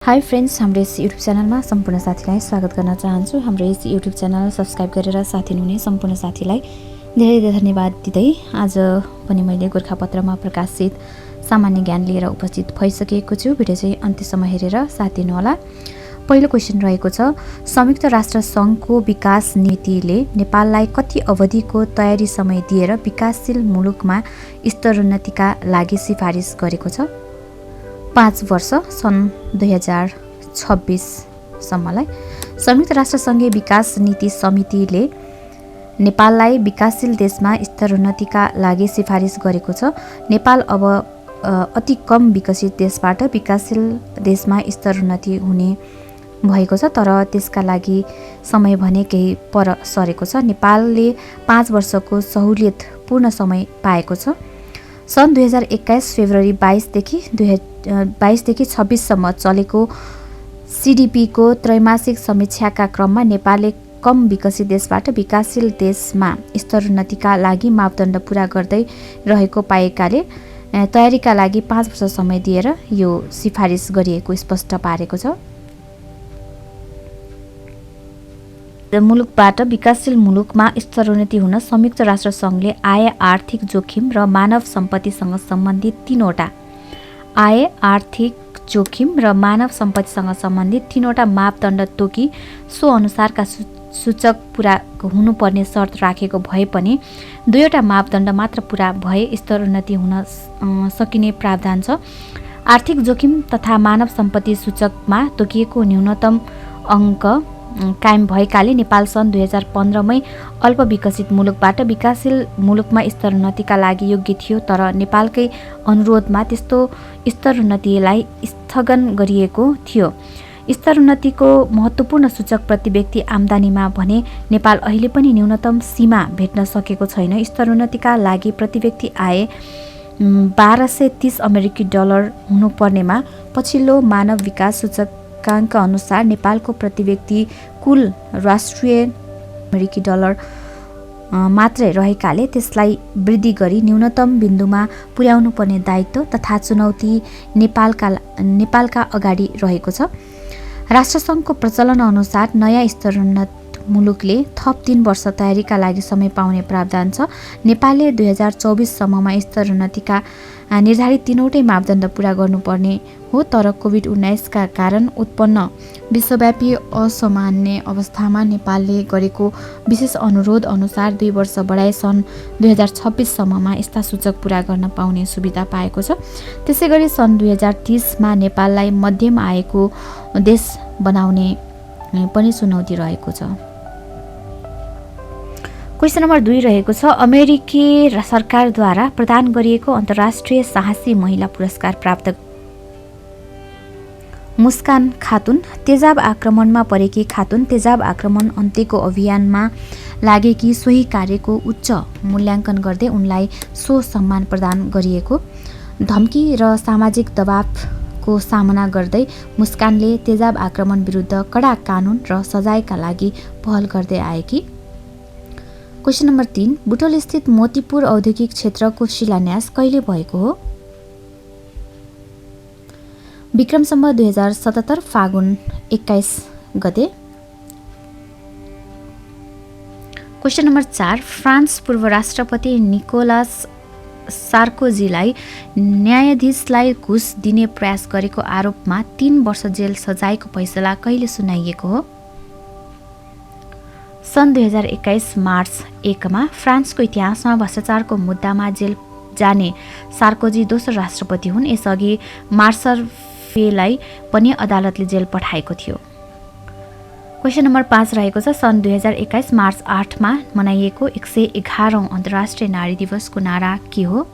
High friends, हाम्रो यस YouTube च्यानलमा सम्पूर्ण साथीलाई स्वागत गर्न चाहन्छु। हाम्रो यस युट्युब च्यानल सब्स्क्राइब गरेर साथी हुनुहुने सम्पूर्ण साथीलाई धेरै धेरै धन्यवाद दिँदै आज पनि मैले गोरखापत्रमा प्रकाशित सामान्य ज्ञान लिएर उपस्थित भइसकेको छु। भिडियो चाहिँ अन्त्यसम्म हेरेर साथ दिनुहोला। पहिलो क्वेसन रहेको छ, संयुक्त राष्ट्र सङ्घको विकास नीतिले नेपाललाई कति अवधिको तयारी समय दिएर विकासशील मुलुकमा स्तरोन्नतिका लागि सिफारिस गरेको छ? 5 वर्ष, सन् 2026 सम्मलाई। संयुक्त राष्ट्र सङ्घीय विकास नीति समितिले नेपाललाई विकासशील देशमा स्तरोन्नतिका लागि सिफारिस गरेको छ। नेपाल अब अति कम विकसित देशबाट विकासशील देशमा स्तरोन्नति हुने भएको छ, तर त्यसका लागि समय भने केही पर सरेको छ। नेपालले 5 वर्षको सहुलियतपूर्ण समय पाएको छ। सन् 2021 फेब्रुअरी 22 देखि 26सम्म चलेको सिडिपीको त्रैमासिक समीक्षाका क्रममा नेपालले कम विकसित देशबाट विकासशील देशमा स्तरोन्नतिका लागि मापदण्ड पूरा गर्दै रहेको पाएकाले तयारीका लागि 5 वर्ष समय दिएर यो सिफारिस गरिएको स्पष्ट पारेको छ। मुलुकबाट विकासशील मुलुकमा स्तरोन्नति हुन संयुक्त राष्ट्र सङ्घले आय, आर्थिक जोखिम र मानव सम्पत्तिसँग सम्बन्धित तीनवटा मापदण्ड तोकी सो अनुसारका सूचक पूरा हुनुपर्ने शर्त राखेको भए पनि 2वटा मापदण्ड मात्र पूरा भए स्तरोन्नति हुन सकिने प्रावधान छ। आर्थिक जोखिम तथा मानव सम्पत्ति सूचकमा तोकिएको न्यूनतम अङ्क कायम भएकाले नेपाल सन् 2015मै अल्पविकसित मुलुकबाट विकासशील मुलुकमा स्तरोन्नतिका लागि योग्य थियो, तर नेपालकै अनुरोधमा त्यस्तो स्तरोन्नतिलाई स्थगन गरिएको थियो। स्तरोन्नतिको महत्त्वपूर्ण सूचक प्रति व्यक्ति आम्दानीमा भने नेपाल अहिले पनि न्यूनतम सीमा भेट्न सकेको छैन। स्तरोन्नतिका लागि प्रति व्यक्ति आय $1230 अमेरिकी हुनुपर्नेमा पछिल्लो मानव विकास सूचकाङ्क अनुसार नेपालको प्रति व्यक्ति कुल राष्ट्रिय अमेरिकी डलर मात्रै रहेकाले त्यसलाई वृद्धि गरी न्यूनतम बिन्दुमा पुर्याउनु पर्ने दायित्व तथा चुनौती नेपालका अगाडि रहेको छ। राष्ट्रसङ्घको प्रचलन अनुसार नयाँ स्तरोन्नत मुलुकले थप 3 वर्ष तयारीका लागि समय पाउने प्रावधान छ। नेपालले 2024 सम्ममा स्तरोन्नतिका निर्धारित 3वटै मापदण्ड पूरा गर्नुपर्ने हो, तर कोभिड-19 का कारण उत्पन्न विश्वव्यापी असामान्य अवस्थामा नेपालले गरेको विशेष अनुरोध अनुसार 2 वर्ष बढाई सन् 2026 सम्ममा यस्ता सूचक पूरा गर्न पाउने सुविधा पाएको छ। त्यसैगरी सन् 2030मा नेपाललाई मध्यम आयको देश बनाउने पनि चुनौती रहेको छ। क्वेसन नम्बर 2 रहेको छ, अमेरिकी सरकारद्वारा प्रदान गरिएको अन्तर्राष्ट्रिय साहसी महिला पुरस्कार प्राप्त मुस्कान खातुन तेजाब आक्रमणमा परेकी खातुन तेजाब आक्रमण अन्त्यको अभियानमा लागेकी सोही कार्यको उच्च मूल्याङ्कन गर्दै उनलाई सो सम्मान प्रदान गरिएको। धम्की र सामाजिक दबावको सामना गर्दै मुस्कानले तेजाब आक्रमण विरुद्ध कडा कानुन र सजायका लागि पहल गर्दै आएकी। क्वेसन नम्बर 3, बुटोल स्थित मोतीपुर औद्योगिक क्षेत्रको शिलान्यास कहिले भएको हो? विक्रम सम्वत 2077 फागुन 21 गते। क्वेसन नम्बर 4, फ्रान्स पूर्व राष्ट्रपति निकोलास सार्कोजीलाई न्यायाधीशलाई घुस दिने प्रयास गरेको आरोपमा 3 वर्ष जेल सजायको फैसला कहिले सुनाइएको हो? सन् 2021 मार्च 1मा फ्रान्सको इतिहासमा भ्रष्टाचारको मुद्दामा जेल जाने सार्कोजी दोस्रो राष्ट्रपति हुन्। यसअघि मार्सरफेलाई पनि अदालतले जेल पठाएको थियो। क्वेसन नम्बर 5 रहेको छ, सन् 2021 मार्च 8मा मनाइएको 111औं अन्तर्राष्ट्रिय नारी दिवसको नारा के हो?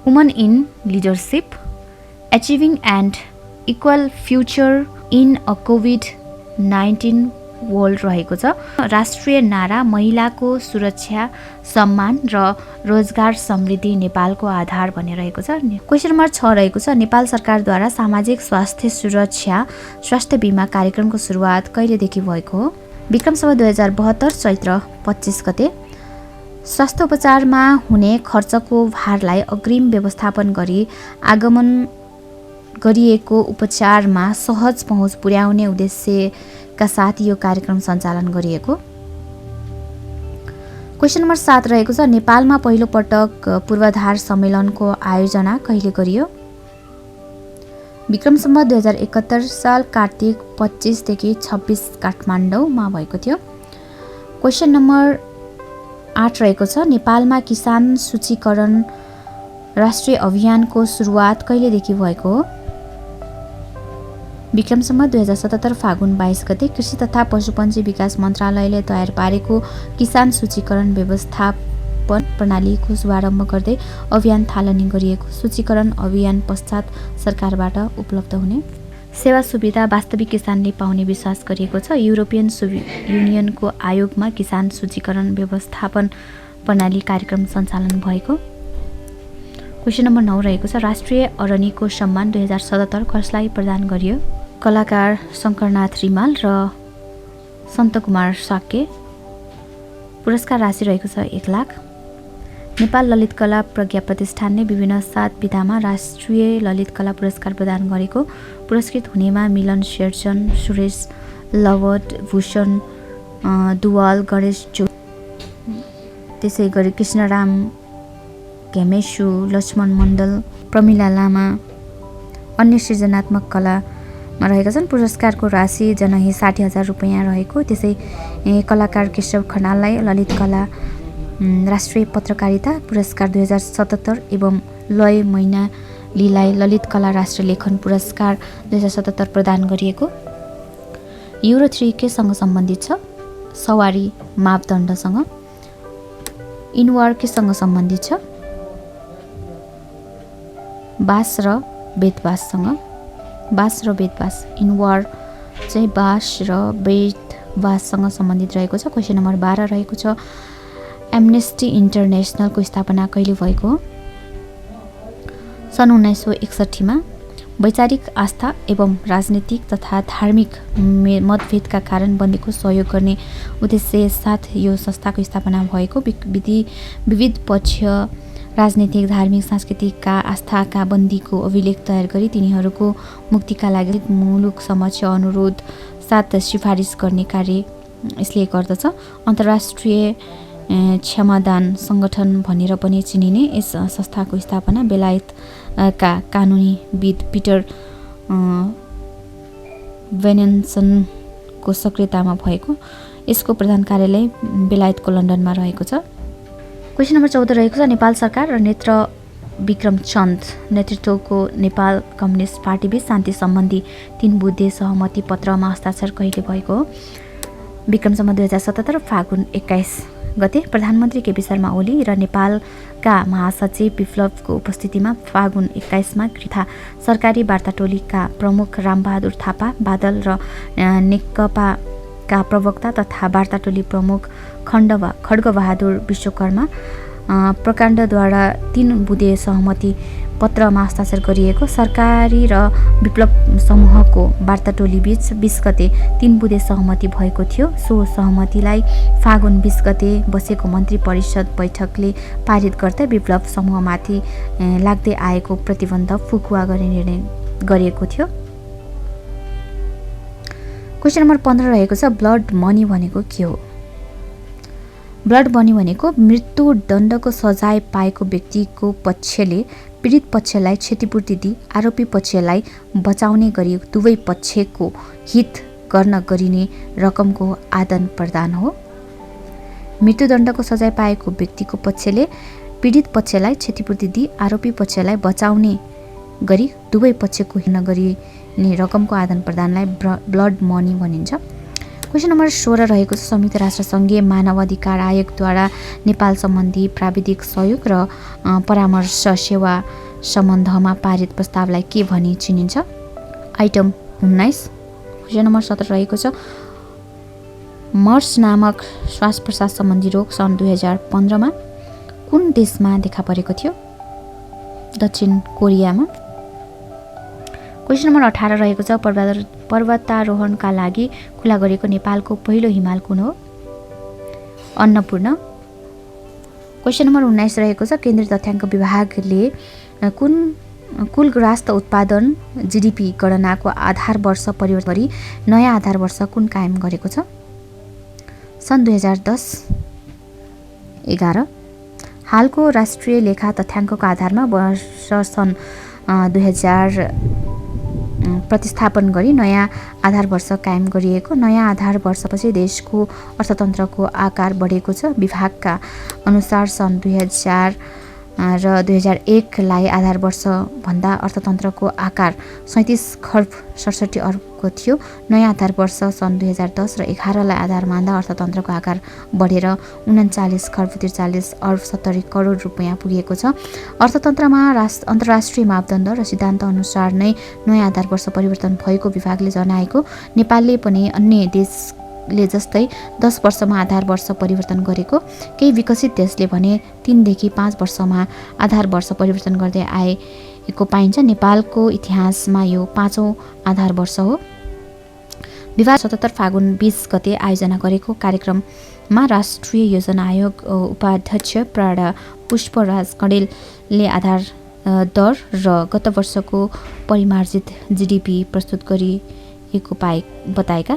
Woman in leadership, achieving and equal future in a COVID-19 world रहेको छ। राष्ट्रिय नारा महिलाको सुरक्षा, सम्मान र रोजगार समृद्धि नेपालको आधार भन्ने रहेको छ। क्वेसन नम्बर 6 रहेको छ, नेपाल सरकारद्वारा सामाजिक स्वास्थ्य सुरक्षा स्वास्थ्य बिमा कार्यक्रमको सुरुवात कहिलेदेखि भएको हो? विक्रम सम्वत 2072 चैत्र 25 गते। स्वास्थ्य उपचारमा हुने खर्चको भारलाई अग्रिम व्यवस्थापन गरी आगमन गरिएको उपचारमा सहज पहुँच पुर्याउने उद्देश्यका साथ यो कार्यक्रम सञ्चालन गरिएको। क्वेसन नम्बर 7 रहेको छ नेपालमा पहिलो पटक पूर्वाधार सम्मेलनको आयोजना कहिले गरियो? विक्रम सम्वत 2071 साल कार्तिक 25 देखि 26 काठमाडौँमा भएको थियो। क्वेसन नम्बर 8 रहेको छ नेपालमा किसान सूचीकरण राष्ट्रिय अभियानको सुरुवात कहिलेदेखि भएको हो? विक्रम सम्वत 2077 फागुन 22 गते कृषि तथा पशुपन्छी विकास मन्त्रालयले तयार पारेको किसान सूचीकरण व्यवस्थापन प्रणालीको शुभारम्भ गर्दै अभियान थालनी गरिएको। सूचीकरण अभियान पश्चात सरकारबाट उपलब्ध हुने सेवा सुविधा वास्तविक किसानले पाउने विश्वास गरिएको छ। युरोपियन युनियनको आयोगमा किसान सूचीकरण व्यवस्थापन प्रणाली कार्यक्रम सञ्चालन भएको। क्वेसन नम्बर 9 रहेको छ राष्ट्रिय अरनिको सम्मान 2077 कसलाई प्रदान गरियो? कलाकार शङ्करनाथ रिमाल र सन्तकुमार साक्य। पुरस्कार राशि रहेको छ 1 लाख। नेपाल ललित कला प्रज्ञा प्रतिष्ठानले विभिन्न 7 विधामा राष्ट्रिय ललित कला पुरस्कार प्रदान गरेको। पुरस्कृत हुनेमा मिलन शेरचन, सुरेश लवट, भूषण दुवाल, गणेश जो, त्यसै गरी कृष्णराम घेमेसु, लक्ष्मण मण्डल, प्रमिला लामा अन्य सृजनात्मक कलामा रहेका छन्। पुरस्कारको राशि जनही 60,000 रुपैयाँ रहेको। त्यसै कलाकार केशव खनाललाई ललित कला राष्ट्रिय पत्रकारिता पुरस्कार 2077 एवं लय मैनालीलाई ललित कला राष्ट्रिय लेखन पुरस्कार 2077 प्रदान गरिएको। युरो 3 केसँग सम्बन्धित छ? सवारी मापदण्डसँग। इनवार केसँग सम्बन्धित छ? बास र वेदवाससँग। बास र वेदवास। इनवार चाहिँ बास र वेदवाससँग सम्बन्धित रहेको छ। क्वेसन नम्बर 12 रहेको छ एम्नेस्टी इन्टरनेसनलको स्थापना कहिले भएको हो? सन् 1961 मा। वैचारिक आस्था एवं राजनीतिक तथा धार्मिक मतभेदका कारण बन्दीको सहयोग गर्ने उद्देश्य साथ यो संस्थाको स्थापना भएको। विविध पक्ष राजनीतिक, धार्मिक, सांस्कृतिकका आस्थाका बन्दीको अभिलेख तयार गरी तिनीहरूको मुक्तिका लागि मुलुक समक्ष अनुरोध साथ सिफारिस गर्ने कार्य यसले गर्दछ। अन्तर्राष्ट्रिय क्षमादान सङ्गठन भनेर पनि चिनिने यस संस्थाको स्थापना बेलायतका कानुनीविद पिटर भेनेन्सनको सक्रियतामा भएको। यसको प्रधान कार्यालय बेलायतको लन्डनमा रहेको छ। क्वेसन नम्बर 14 रहेको छ नेपाल सरकार र नेत्र विक्रम चन्द नेतृत्वको नेपाल कम्युनिस्ट पार्टीबीच शान्ति सम्बन्धी 3 बुँदे सहमति पत्रमा हस्ताक्षर कहिले भएको हो? विक्रम सम्वत 2077 फागुन 21 गते प्रधानमन्त्री केपी शर्मा ओली र नेपालका महासचिव विप्लवको उपस्थितिमा फागुन 21 मा तथा सरकारी वार्ता टोलीका प्रमुख रामबहादुर थापा बादल र नेकपाका प्रवक्ता तथा वार्ता टोली प्रमुख खड्गबहादुर विश्वकर्मा प्रकाण्डद्वारा 3 बुँदे सहमति पत्रमा हस्ताक्षर गरिएको। सरकारी र विप्लव समूहको वार्ता टोली बीच 20 गते 3 बुँदे सहमति भएको थियो। सो सहमतिलाई फागुन 20 गते बसेको मन्त्री परिषद बैठकले पारित गर्दै विप्लव समूहमाथि लाग्दै आएको प्रतिबन्ध फुकुवा गर्ने निर्णय गरिएको थियो। क्वेसन नम्बर 15 रहेको छ ब्लड मनी भनेको के हो? ब्लड मनी भनेको मृत्युदण्डको सजाय पाएको व्यक्तिको पक्षले पीडित पक्षलाई क्षतिपूर्ति दिई आरोपी पक्षलाई बचाउने गरी दुवै पक्षको हित गर्न गरिने रकमको आदान प्रदान हो। मृत्युदण्डको सजाय पाएको व्यक्तिको पक्षले पीडित पक्षलाई क्षतिपूर्ति दिई आरोपी पक्षलाई बचाउने गरी दुवै पक्षको हित गरिने रकमको आदान प्रदानलाई ब्लड मनी भनिन्छ। क्वेसन नम्बर 16 रहेको छ संयुक्त राष्ट्रसङ्घीय मानव अधिकार आयोगद्वारा नेपाल सम्बन्धी प्राविधिक सहयोग र परामर्श सेवा सम्बन्धमा पारित प्रस्तावलाई के भनी चिनिन्छ? आइटम 19। क्वेसन नम्बर 17 रहेको छ मर्स नामक श्वास प्रश्वास सम्बन्धी रोग सन् 2015 मा कुन देशमा देखा परेको थियो? दक्षिण कोरियामा। क्वेसन नम्बर 18 रहेको छ पर्वतारोहणका लागि खुला गरेको नेपालको पहिलो हिमाल कुन हो? अन्नपूर्ण। क्वेसन नम्बर 19 रहेको छ केन्द्रीय तथ्याङ्क विभागले कुन कुल ग्रास्त उत्पादन GDP गणनाको आधार वर्ष परिवर्तन गरी नयाँ आधार वर्ष कुन कायम गरेको छ? सन् 2010-11। हालको राष्ट्रिय लेखा तथ्याङ्कको आधारमा वर्ष सन् 2000 प्रतिस्थापन गरी नयाँ आधार वर्ष कायम गरिएको। नयाँ आधार वर्षपछि देशको अर्थतन्त्रको आकार बढेको छ। विभागका अनुसार सन् 2000 र 2001लाई आधार वर्षभन्दा अर्थतन्त्रको आकार 37 खर्ब 67 अर्बको थियो। नयाँ आधार वर्ष सन् 2010 र 11लाई आधार मान्दा अर्थतन्त्रको आकार बढेर 39 खर्ब 43 अर्ब 70 करोड रुपियाँ पुगेको छ। अर्थतन्त्रमा अन्तर्राष्ट्रिय मापदण्ड र सिद्धान्त अनुसार नै नयाँ आधार वर्ष परिवर्तन भएको विभागले जनाएको। नेपालले पनि अन्य देशले जस्तै 10 वर्षमा आधार वर्ष परिवर्तन गरेको। केही विकसित देशले भने 3 देखि 5 वर्षमा आधार वर्ष परिवर्तन गर्दै आएको पाइन्छ। नेपालको इतिहासमा यो 5औं आधार वर्ष हो। विभाग 77 फागुन 20 गते आयोजना गरेको कार्यक्रममा राष्ट्रिय योजना आयोग उपाध्यक्ष प्रा पुष्पराज कँडेलले आधार दर र गत वर्षको परिमार्जित GDP प्रस्तुत गरिएको बताएका।